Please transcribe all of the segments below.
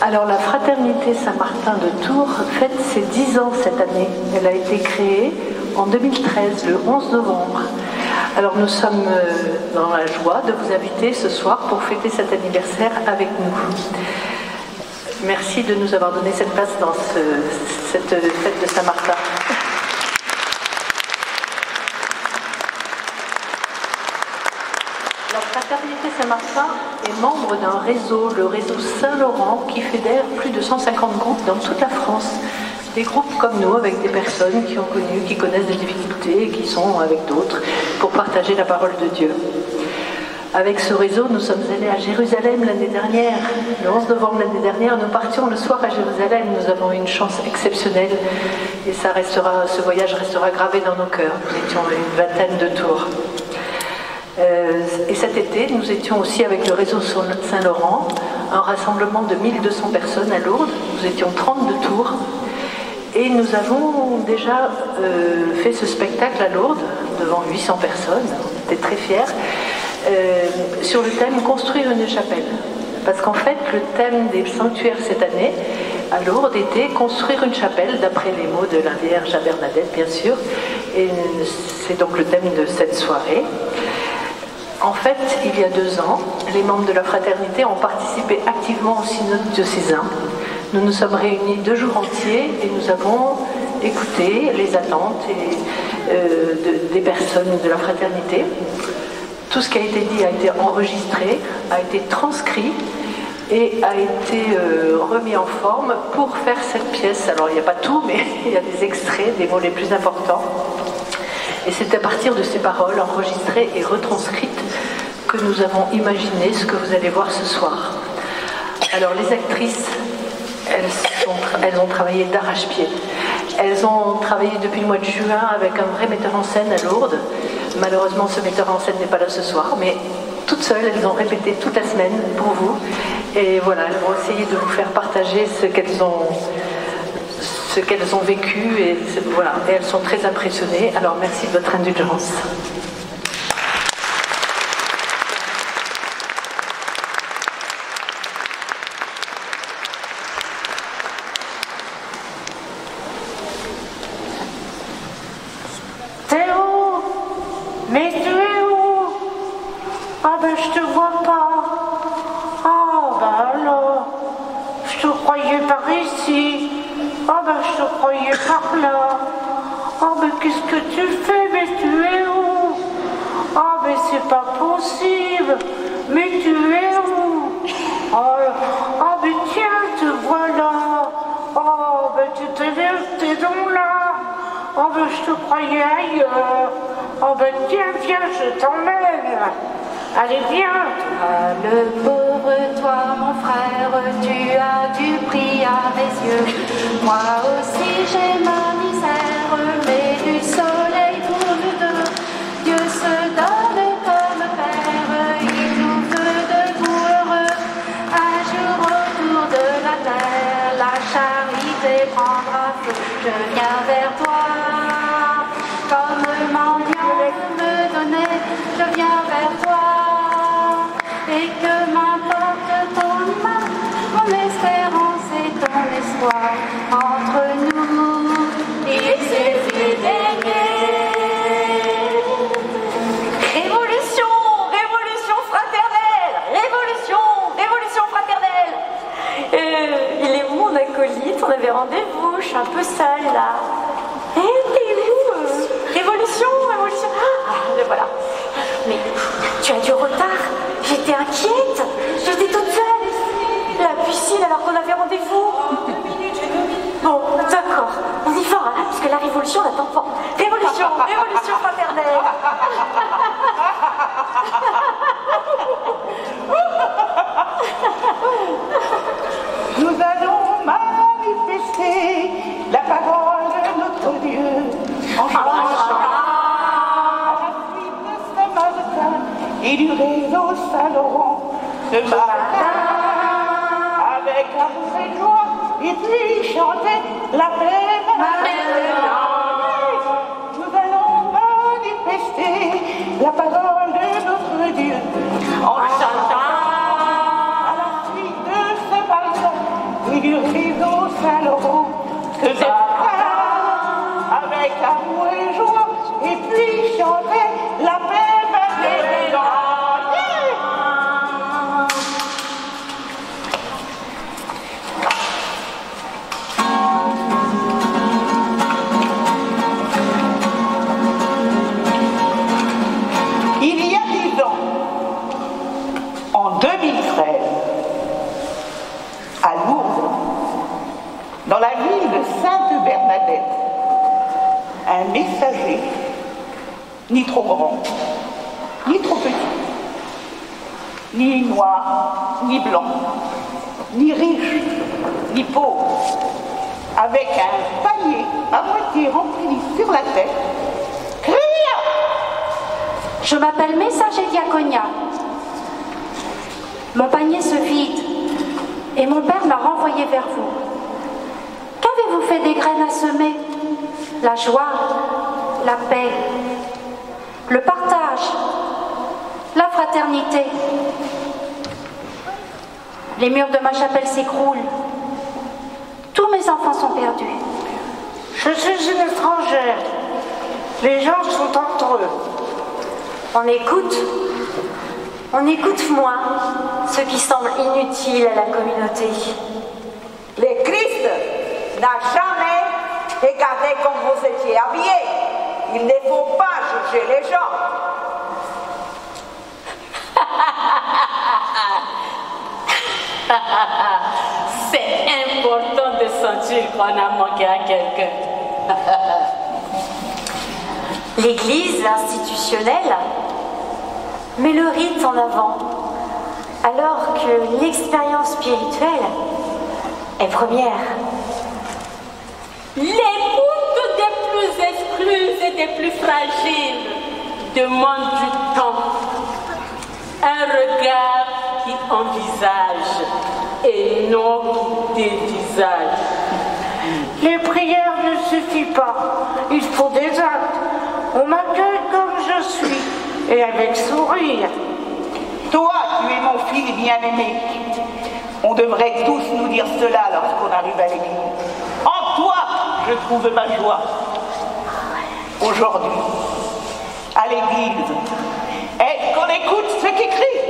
Alors la Fraternité Saint-Martin de Tours fête ses 10 ans cette année. Elle a été créée en 2013, le 11 novembre. Alors nous sommes dans la joie de vous inviter ce soir pour fêter cet anniversaire avec nous. Merci de nous avoir donné cette place dans cette fête de Saint-Martin. La Fraternité Saint-Martin est membre d'un réseau, le réseau Saint-Laurent, qui fédère plus de 150 groupes dans toute la France. Des groupes comme nous, avec des personnes qui ont connu, qui connaissent des difficultés et qui sont avec d'autres pour partager la parole de Dieu. Avec ce réseau, nous sommes allés à Jérusalem l'année dernière. Le 11 novembre l'année dernière, nous partions le soir à Jérusalem. Nous avons eu une chance exceptionnelle et ce voyage restera gravé dans nos cœurs. Nous étions une vingtaine de tours. Et cet été, nous étions aussi avec le réseau Saint-Laurent, un rassemblement de 1200 personnes à Lourdes. Nous étions 32 tours. Et nous avons déjà fait ce spectacle à Lourdes, devant 800 personnes. On était très fiers. Sur le thème « Construire une chapelle ». Parce qu'en fait, le thème des sanctuaires cette année, à Lourdes, était « Construire une chapelle », d'après les mots de la Vierge à Bernadette, bien sûr. Et c'est donc le thème de cette soirée. En fait, il y a 2 ans, les membres de la Fraternité ont participé activement au synode diocésain. Nous nous sommes réunis 2 jours entiers et nous avons écouté les attentes des personnes de la Fraternité. Tout ce qui a été dit a été enregistré, a été transcrit et a été remis en forme pour faire cette pièce. Alors il n'y a pas tout, mais il y a des extraits, des mots les plus importants. Et c'est à partir de ces paroles enregistrées et retranscrites que nous avons imaginé ce que vous allez voir ce soir. Alors les actrices, elles ont travaillé d'arrache-pied. Elles ont travaillé depuis le mois de juin avec un vrai metteur en scène à Lourdes. Malheureusement, ce metteur en scène n'est pas là ce soir, mais toutes seules, elles ont répété toute la semaine pour vous. Et voilà, elles vont essayer de vous faire partager ce qu'elles ont vécu. Et voilà, et elles sont très impressionnées. Alors merci de votre indulgence. Allez, viens. Le pauvre, toi, mon frère, tu as du prix à mes yeux. Moi aussi, j'ai ma misère, mais du soleil pour nous deux. Dieu se donne comme Père, il nous veut debout heureux. Un jour autour de la terre, la charité prendra feu. Je viens vers toi, comme mendiant me donner. Je viens vers toi. Et que m'importe ton mal, mon espérance et ton espoir. Entre nous, il suffit d'aimer. Révolution, révolution fraternelle, révolution, révolution fraternelle. Il est où mon acolyte? On avait rendez-vous, je suis un peu sale là. T'es où? Révolution, révolution. Ah, le voilà. Mais tu as du retard. J'étais inquiète, j'étais toute seule. La piscine alors qu'on avait rendez-vous. Bon, d'accord, on y va, hein, parce que la révolution n'attend pas. Révolution, révolution fraternelle. Nous allons manifester la parole de notre Dieu en chantant à la suite de Saint-Martin et du réseau Saint-Laurent ce matin, avec amour et joie, et puis chanter la paix. Nous allons manifester la parole de notre Dieu en chantant à la suite de Saint-Martin et du réseau Saint-Laurent que avec amour et joie, et puis chanter la paix vers les gens. Il y a 10 ans, en 2013, à Lourdes, dans la ville de Sainte-Bernadette, un messager, ni trop grand, ni trop petit, ni noir, ni blanc, ni riche, ni pauvre, avec un panier à moitié rempli sur la tête, cria: Je m'appelle Messager Diaconia. Mon panier se vide et mon père m'a renvoyé vers vous. Qu'avez-vous fait des graines à semer? La joie, la paix, le partage, la fraternité. Les murs de ma chapelle s'écroulent. Tous mes enfants sont perdus. Je suis une étrangère. Les gens sont entre eux. On écoute moins ce qui semble inutile à la communauté. Le Christ n'a jamais regardé comme vous étiez habillés. Il ne faut pas juger les gens. C'est important de sentir qu'on a manqué à quelqu'un. L'Église institutionnelle met le rite en avant, alors que l'expérience spirituelle est première. L'écoute des plus exclus et des plus fragiles demande du temps, un regard qui envisage et non qui dévisage. Les prières ne suffisent pas. Il faut des actes. On m'accueille comme je suis et avec sourire. Toi, tu es mon fils bien-aimé. On devrait tous nous dire cela lorsqu'on arrive à l'église. En toi, je trouve ma joie. Aujourd'hui, à l'église, est-ce qu'on écoute ceux qui crient,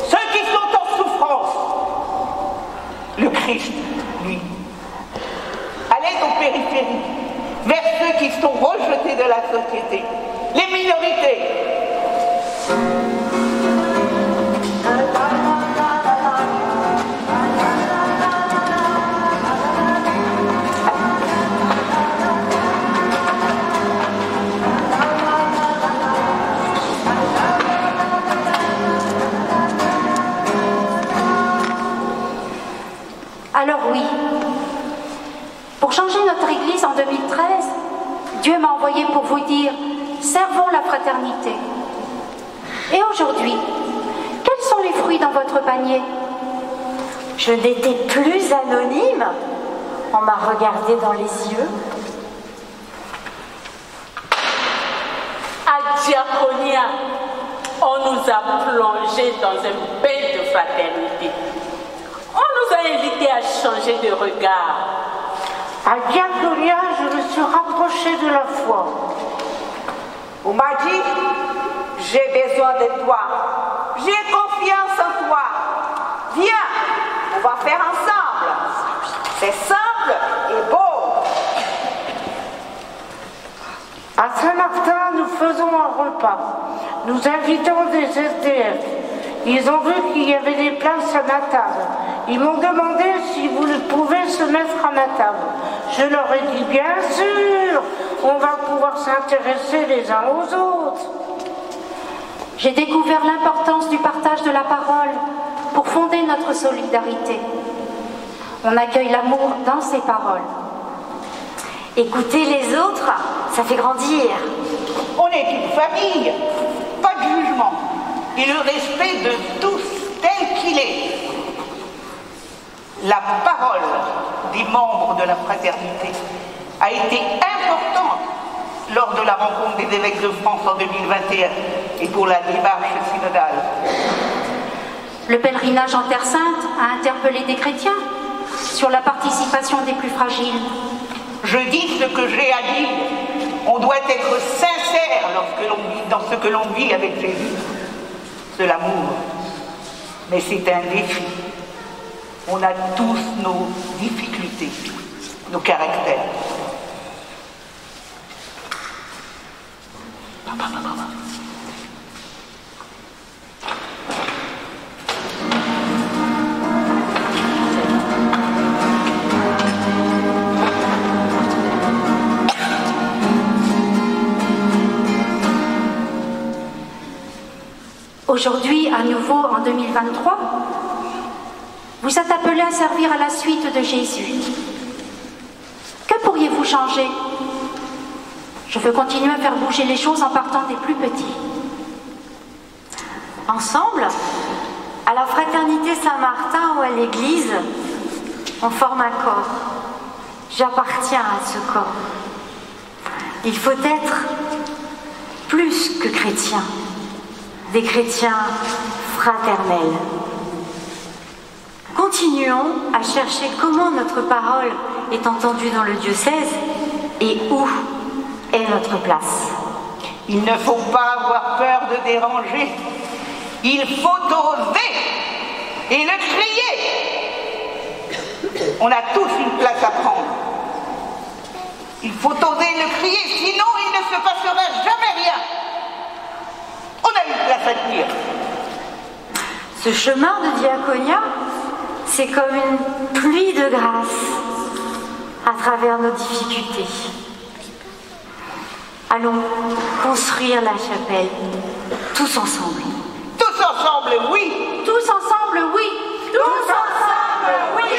ceux qui sont en souffrance? Le Christ, lui, allez aux périphéries, vers ceux qui sont rejetés de la société, les minorités. Alors oui, pour changer notre Église en 2013, Dieu m'a envoyé pour vous dire « Servons la fraternité ». Et aujourd'hui, quels sont les fruits dans votre panier? Je n'étais plus anonyme. On m'a regardé dans les yeux. À Diaconia, on nous a plongés dans un bain de fraternité. On nous a invités à changer de regard. À Diaconia, je me suis rapprochée de la foi. On m'a dit, j'ai besoin de toi. J'ai confiance en toi. Viens, on va faire ensemble. C'est simple et beau. À Saint-Martin, nous faisons un repas. Nous invitons des SDF. Ils ont vu qu'il y avait des places à ma table. Ils m'ont demandé si vous pouvez se mettre à ma table. Je leur ai dit, bien sûr, on va pouvoir s'intéresser les uns aux autres. J'ai découvert l'importance du partage de la parole pour fonder notre solidarité. On accueille l'amour dans ses paroles. Écouter les autres, ça fait grandir. On est une famille, pas de jugement, et le respect de tous tel qu'il est. La parole des membres de la fraternité a été importante lors de la rencontre des évêques de France en 2021 et pour la démarche synodale. Le pèlerinage en Terre Sainte a interpellé des chrétiens. sur la participation des plus fragiles. Je dis ce que j'ai à dire. On doit être sincère dans ce que l'on vit avec Jésus. C'est l'amour. Mais c'est un défi. On a tous nos difficultés, nos caractères. Aujourd'hui, à nouveau en 2023, vous êtes appelés à servir à la suite de Jésus. Que pourriez-vous changer? Je veux continuer à faire bouger les choses en partant des plus petits. Ensemble, à la Fraternité Saint-Martin ou à l'Église, on forme un corps. J'appartiens à ce corps. Il faut être plus que chrétiens, des chrétiens fraternels. Continuons à chercher comment notre parole est entendue dans le diocèse et où est notre place. Il ne faut pas avoir peur de déranger. Il faut oser et le crier. On a tous une place à prendre. Il faut oser le crier, sinon il ne se passera jamais rien. On a une place à tenir. Ce chemin de diaconia, c'est comme une pluie de grâce à travers nos difficultés. Allons construire la chapelle, tous ensemble. Tous ensemble, oui. Tous ensemble, oui. Tous ensemble, oui.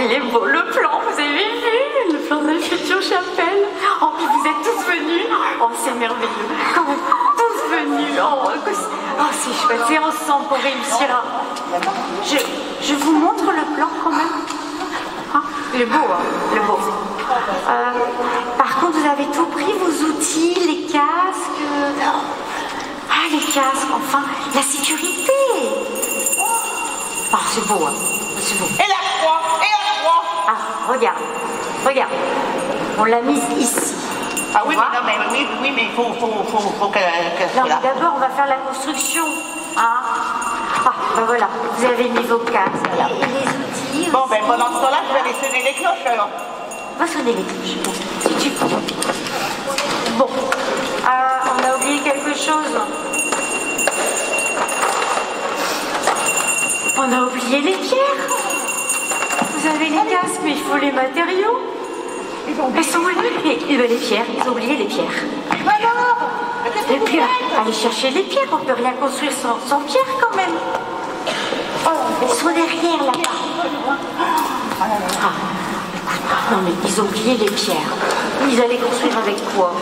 Il est beau le plan, vous avez vu? Le plan de la future chapelle. Oh, puis vous êtes tous venus. Oh, c'est merveilleux. Quand même, tous venus. Oh, c'est chouette. C'est ensemble qu'on réussira. Je vous montre le plan quand même. Hein? Il est beau, hein? Il est beau. Par contre, vous avez tout pris, vos outils, les casques. Ah, les casques, enfin, la sécurité. Ah, c'est beau, hein? C'est beau. Et la croix, et la croix. Ah, regarde. On l'a mise ici. Ah oui, mais il faut qu'elle soit là. D'abord, on va faire la construction. Hein? Ah, ben voilà, vous avez mis vos casques. Et les outils. Bon, aussi. ben pendant ce temps-là, je vais aller sonner les cloches alors. Va sonner les cloches. Si tu peux. Bon. On a oublié quelque chose. On a oublié les pierres. Vous avez les casques, mais il faut les matériaux. Elles sont où les pierres? Ils ont oublié les pierres. Et puis, allez chercher les pierres. On ne peut rien construire sans pierres quand même. Elles sont derrière là-bas. Ah, écoute, non mais ils ont oublié les pierres. Ils allaient construire avec quoi?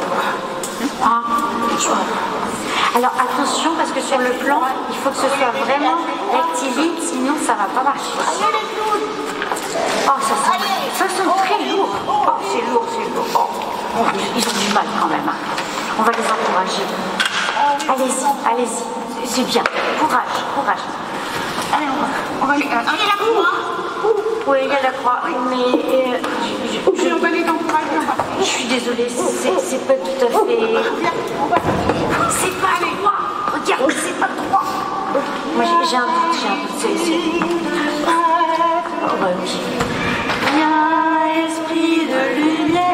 Hein? Alors attention, parce que sur le plan, il faut que ce soit vraiment rectiligne, sinon ça ne va pas marcher. Oh, ça sent très lourd. Oh, c'est lourd. Oh, ils ont du mal quand même. On va les encourager. Allez-y. C'est bien. Courage. Allez, on va aller. Il y a la croix. Oui, il y a la croix. Mais On va les encourager. je suis désolée, c'est pas tout à fait. C'est pas droit. Regarde, c'est pas droit. Moi j'ai un doute. Oh bah ok. Viens, esprit de lumière.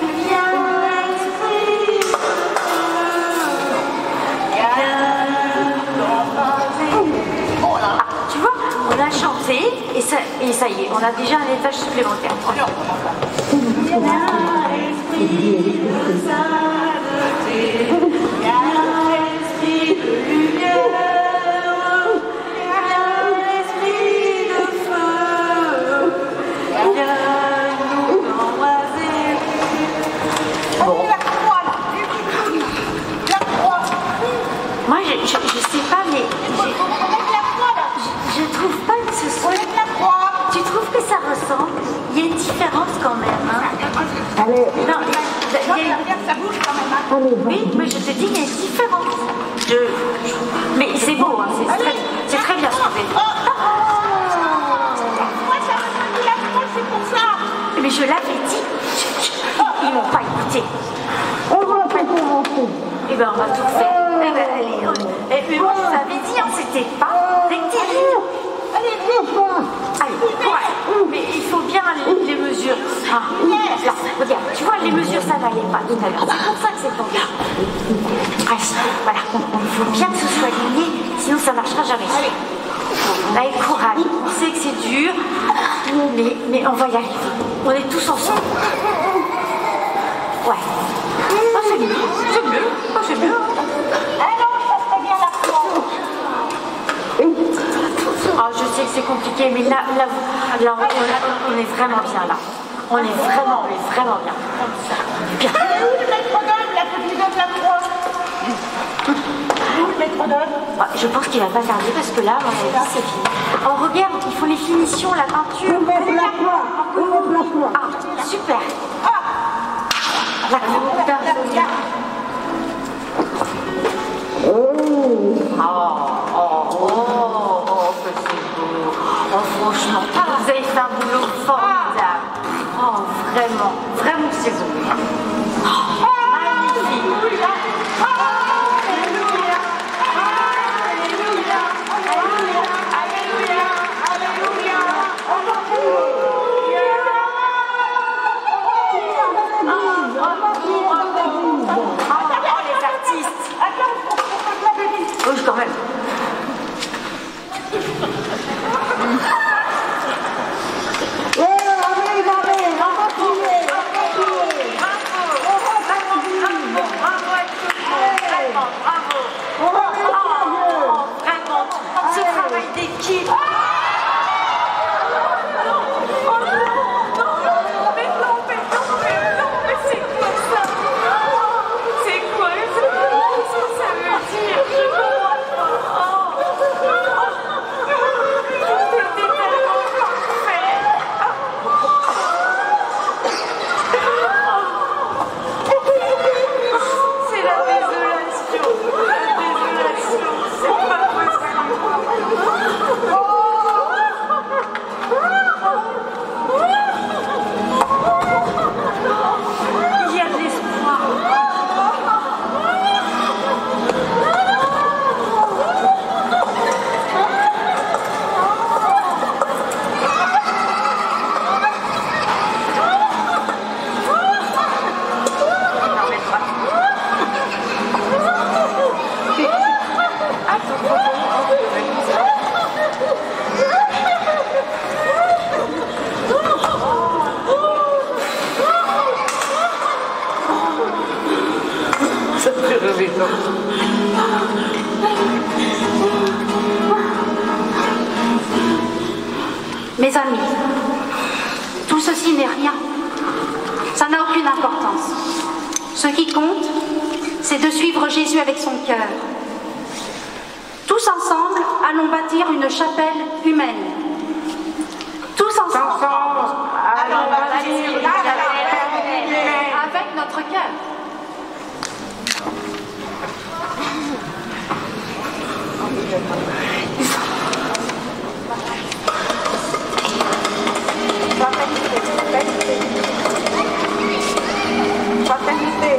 Viens, esprit de lumière. Ah, tu vois, on a chanté et ça y est, on a déjà un étage supplémentaire. Viens, esprit de différente quand même. Hein. Allez. Non, Ça bouge quand même. Hein. Allez, oui, mais je te dis, il y a une différence. Mais c'est beau, hein, c'est très bien trouvé. Moi, ça me dit la France, c'est pour ça. Mais je l'avais dit. Ils m'ont pas écouté. on va pas commencer. Eh ben, on va tout faire. Eh ben, allez. Mais moi, je vous avais dit, hein, c'était pas rectiligne. Allez, viens pas. Allez, ouais. Mais il faut bien les mesures. Ah, là, regarde, tu vois, les mesures, ça n'allait pas tout à l'heure. C'est pour ça que c'est tombé. Reste, voilà. Il faut bien que ce soit aligné, sinon ça ne marchera jamais. Allez, courage. On sait que c'est dur, mais on va y arriver. On est tous ensemble. Ouais. Oh, c'est mieux. C'est mieux. Oh, c'est mieux. Ah non, ça serait bien la France. Oh, je sais que c'est compliqué, mais là on est vraiment bien là. On est vraiment bien. Bien. Elle est où le métronome, là, que tu donnes la croix? Où le métronome? Ah, je pense qu'il va pas tarder parce que là, c'est fini. Oh, regarde, il faut les finitions, la peinture. On met la croix. Ah, super. La croix. Oh, que c'est beau. Oh, franchement, vous avez fait un boulot formidable. Oh, vraiment, c'est beau. Magnifique. Oui, quand même. Bravo. Ce travail d'équipe. Mes amis, tout ceci n'est rien. Ça n'a aucune importance. Ce qui compte, c'est de suivre Jésus avec son cœur. Tous ensemble, allons bâtir une chapelle humaine. Tous ensemble, allons bâtir une chapelle humaine avec notre cœur. Fraternité.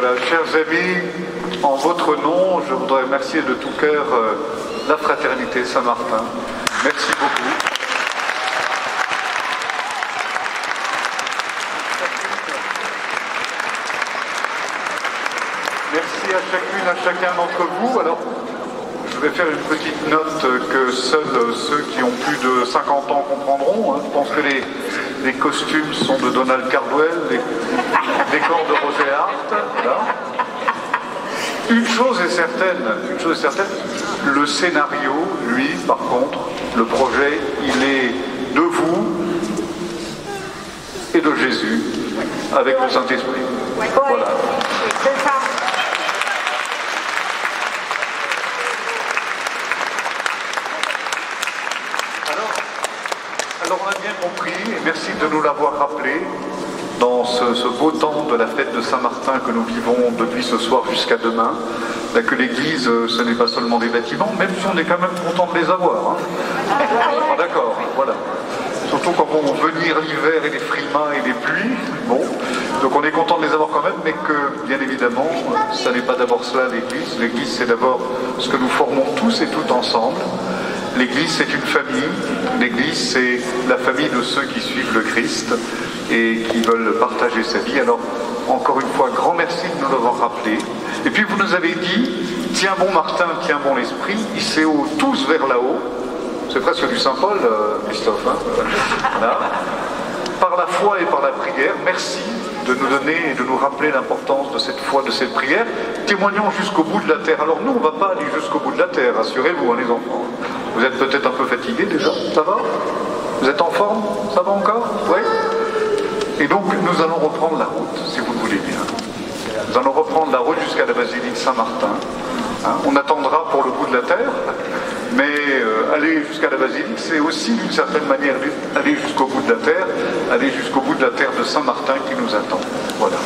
Voilà, chers amis, en votre nom, je voudrais remercier de tout cœur la Fraternité Saint-Martin. Merci beaucoup. Merci à chacune, à chacun d'entre vous. Alors, je vais faire une petite note que seuls ceux qui ont plus de 50 ans comprendront. Je pense que les costumes sont de Donald Cardwell, les corps de Rosé Hart. Voilà. Une chose est certaine, le scénario, lui, par contre, le projet, il est de vous et de Jésus, avec le Saint-Esprit. Voilà. C'est ça. Alors on a bien compris, et merci de nous l'avoir rappelé, dans ce beau temps de la fête de Saint-Martin que nous vivons depuis ce soir jusqu'à demain, que l'Église, ce n'est pas seulement des bâtiments, même si on est quand même content de les avoir. Ah, d'accord, voilà. Surtout quand vont venir l'hiver et les frimas et les pluies. Bon, donc on est content de les avoir quand même, mais que, bien évidemment, ça n'est pas d'abord cela l'Église. L'Église, c'est d'abord ce que nous formons tous et toutes ensemble. L'Église, c'est une famille. L'Église, c'est la famille de ceux qui suivent le Christ et qui veulent partager sa vie. Alors, encore une fois, grand merci de nous l'avoir rappelé. Et puis, vous nous avez dit, tiens bon Martin, tiens bon l'esprit, hissez-vous tous vers là-haut. C'est presque du Saint-Paul, Christophe. Voilà. Par la foi et par la prière, merci de nous donner et de nous rappeler l'importance de cette foi, de cette prière. Témoignons jusqu'au bout de la terre. Alors nous, on ne va pas aller jusqu'au bout de la terre, rassurez-vous, les enfants. Vous êtes peut-être un peu fatigués déjà, ça va? Vous êtes en forme? Ça va encore? Oui? Et donc, nous allons reprendre la route, si vous le voulez bien. Nous allons reprendre la route jusqu'à la basilique Saint-Martin. On attendra pour le bout de la terre, mais aller jusqu'à la basilique, c'est aussi d'une certaine manière aller jusqu'au bout de la terre, aller jusqu'au bout de la terre de Saint-Martin qui nous attend. Voilà.